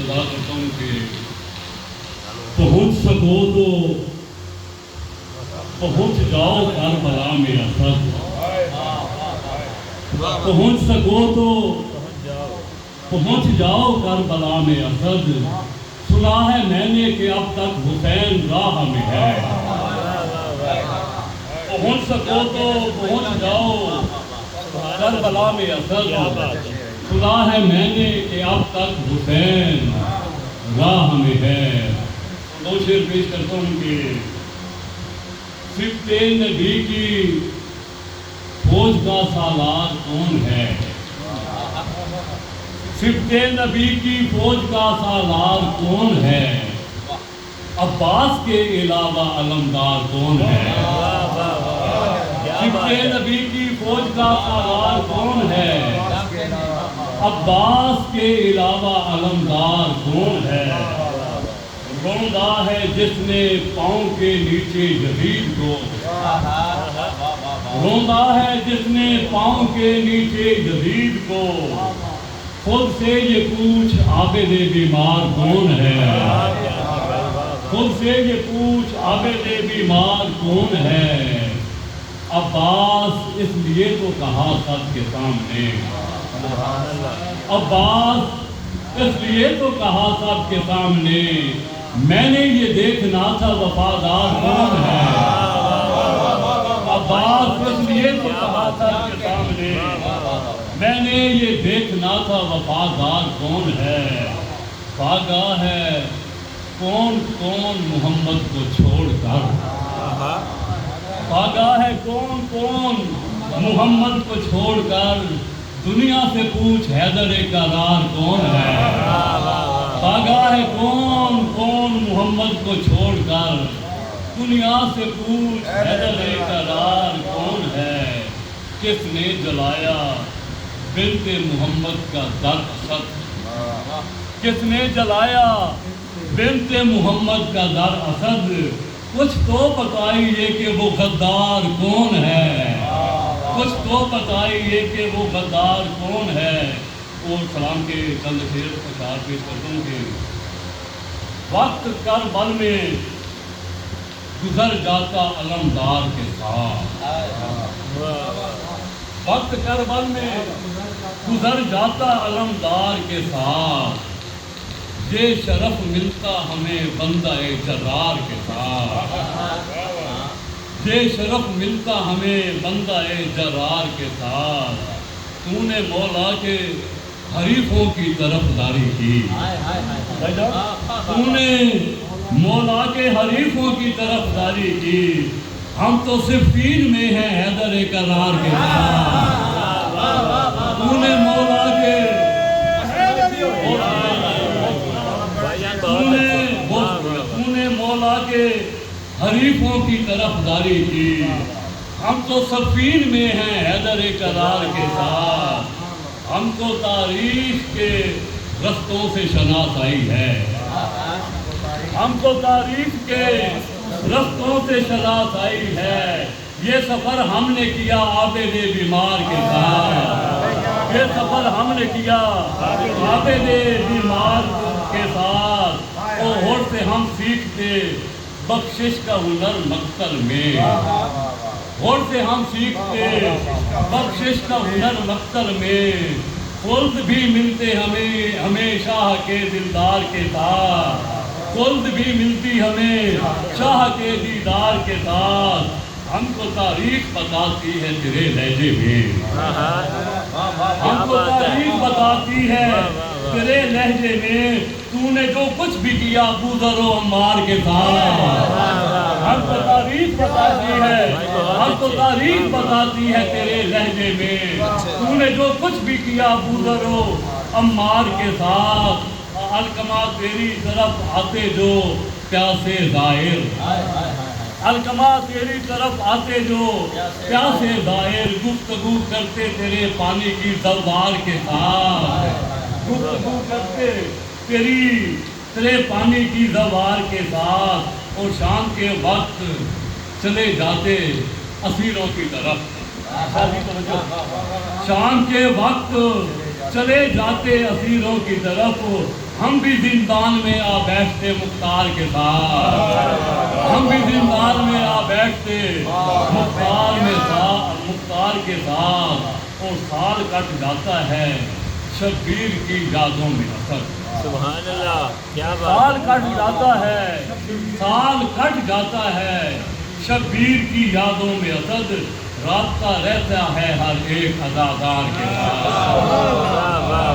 بتا دیتا ہوں کہ پہنچ سکو تو پہنچ جاؤ کربلا میں اسد، پہنچ سکو تو پہنچ جاؤ کربلا میں اسد، سنا ہے میں نے کہ اب تک حسین راہ میں ہے، پہنچ سکو تو پہنچ جاؤ کربلا میں اسد، سنا ہے میں نے کہ اب تک حسین راہ میں ہے۔ دو شعر پیش کرتا ہوں کہ صفت نبی کی فوج کا سالار کون ہے، صفت نبی کی فوج کا سالار کون ہے، عباس کے علاوہ علمدار کون ہے، صفت نبی کی فوج کا سالار کون ہے، عباس کے علاوہ علمدار کون ہے، روندا ہے جس نے پاؤں کے نیچے یزید کو، روندا ہے جس نے پاؤں کے نیچے یزید کو، خود سے یہ پوچھ عابد بیمار کون ہے، خود سے یہ پوچھ عابد بیمار کون ہے، عباس اس لیے تو کہا سب کے سامنے، عباس اس لیے تو کہا سب کے سامنے، میں نے یہ دیکھنا تھا وفادار کون ہے، عباس اس لیے تو کہا سب کے سامنے، میں نے یہ دیکھنا تھا وفادار کون ہے، آگاہ ہے کون کون محمد کو چھوڑ کر، آگاہ ہے کون کون محمد کو چھوڑ کر، دنیا سے پوچھ حیدر کرار کون ہے، آگاہ ہے کون کون محمد کو چھوڑ کر، دنیا سے پوچھ حیدر کرار کون ہے، کس نے جلایا بنت محمد کا در اسد، کس نے جلایا بنت محمد کا در اسد، کچھ تو بتائیے کہ وہ غدار کون ہے، کچھ تو بتائیے کہ وہ غدار کون ہے۔ اور سلام کے چند شعر اشعار پیش کرتا ہوں کہ وقت کربل میں گزر جاتا علمدار کے ساتھ، وقت کربل میں گزر جاتا علمدار کے ساتھ، یہ شرف ملتا ہمیں بندہ جرار کے ساتھ، یہ شرف ملتا ہمیں بندہ جرار کے ساتھ، تو نے مولا کے حریفوں کی طرفداری کی، تو نے مولا کے حریفوں کی طرفداری کی، ہم تو صفین میں ہیں حیدر کرار کے ساتھ، تو نے مولا کے تو نے مولا کے حریفوں کی طرفداری کی، ہم تو صفین میں ہیں حیدر کرار کے ساتھ، ہم کو تاریخ کے رستوں سے شناسائی ہے، ہم کو تاریخ کے رستوں سے شناسائی ہے، یہ سفر ہم نے کیا عابد بیمار کے ساتھ، یہ سفر ہم نے کیا عابد بیمار کے ساتھ، اور سے ہم سیکھتے بخشش کا ہنر مقتل میں، اور سے ہم سیکھتے بخشش کا ہنر مقتل میں، خلد بھی ملتے ہمیں ہمیں شاہ کے دلدار کے ساتھ، خلد بھی ملتی ہمیں شاہ کے دیدار کے ساتھ، ہم کو تاریخ بتاتی ہے تیرے لہجے میں، ہم کو تاریخ بتاتی ہے تیرے لہجے میں، تو نے جو کچھ بھی کیا ابو ذر و عمار کے ساتھ، ہم کو تاریخ بتاتی ہے، ہم کو تاریخ بتاتی ہے تیرے لہجے میں، تو نے جو کچھ بھی کیا ابو ذر و عمار کے ساتھ، علقمہ تیری طرف آتے جو پیاسے زائر، علقمہ تیری طرف آتے جو پیاسے زائر، گفتگو کرتے تیرے پانی کی زوار کے ساتھ، گفتگو کرتے تیرے پانی کی زوار کے ساتھ، اور شام کے وقت چلے جاتے اسیروں کی طرف، شام کے وقت چلے جاتے اسیروں کی طرف، ہم بھی زندان میں آ بیٹھتے مختار کے ساتھ، ہم بھی زندان میں آ بیٹھتے مختار کے ساتھ، اور سال کٹ جاتا ہے شبیر کی یادوں میں اثر۔ سبحان اللہ، کیا بات! سال کٹ جاتا ہے، سال کٹ جاتا ہے شبیر کی یادوں میں اسد، رابطہ رہتا ہے ہر ایک اداکار کے ساتھ۔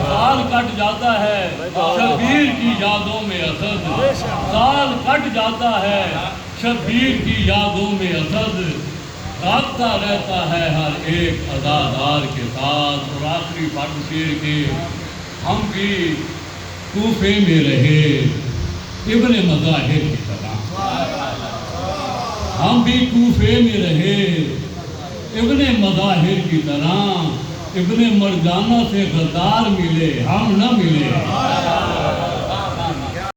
سال کٹ جاتا ہے شبیر کی یادوں میں اسد، سال کٹ جاتا ہے شبیر کی یادوں میں اسد، رابطہ رہتا ہے ہر ایک اداکار کے ساتھ۔ اور آخری پٹ شیر کے، ہم بھی کوفے میں رہے ابن مظاہر کی طرح، ہم بھی کوفے میں رہے ابن مظاہر کی طرح، ابن مرجانہ سے غدار ملے ہم نہ ملے۔